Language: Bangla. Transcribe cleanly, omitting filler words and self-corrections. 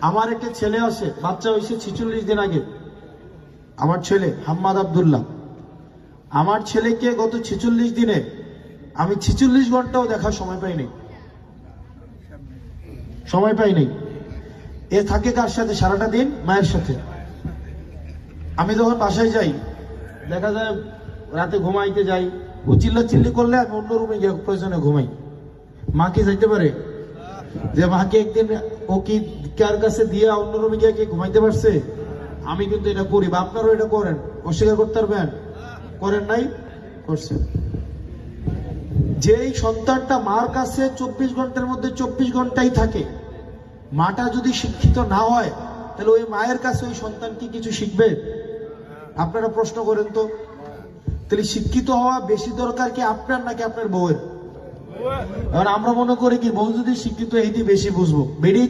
আমার একটা ছেলে আছে, বাচ্চা হয়েছে 46 দিন আগে। আমার ছেলে হাম্মাদ আব্দুল্লাহ, আমার ছেলেকে গত 46 দিনে আমি 46 ঘন্টাও দেখার সময় পাই নাই। এ থাকে কার সাথে? সারাটা দিন মায়ের সাথে। আমি যখন বাসায় যাই, দেখা যায় রাতে ঘুমাইতে যাই, ও চিল্লি করলে আমি অন্য রুমে গিয়ে প্রয়োজনে ঘুমাই। মা কি যাইতে পারে যে মাকে একদিন ও কি কার কাছে দিয়ে অন্য রুমে গিয়ে কি ঘুমাইতে পারছে? আমি কিন্তু এটা করি, বা আপনারাও এটা করেন। অস্বীকার করতে পারবেন? করেন নাই? করছেন। যেই সন্তানটা মার কাছে 24 ঘন্টার মধ্যে 24 ঘন্টাই থাকে, মাটা যদি শিক্ষিত না হয়, তাহলে ওই মায়ের কাছে ওই সন্তান কি কিছু শিখবে? আপনারা প্রশ্ন করেন তো। তাহলে শিক্ষিত হওয়া বেশি দরকার কি আপনার নাকি আপনার বউয়ের? এবার আমরা মনে করি কি বউ যদি শিক্ষিত, এইটি বেশি বুঝবো, বেরিয়ে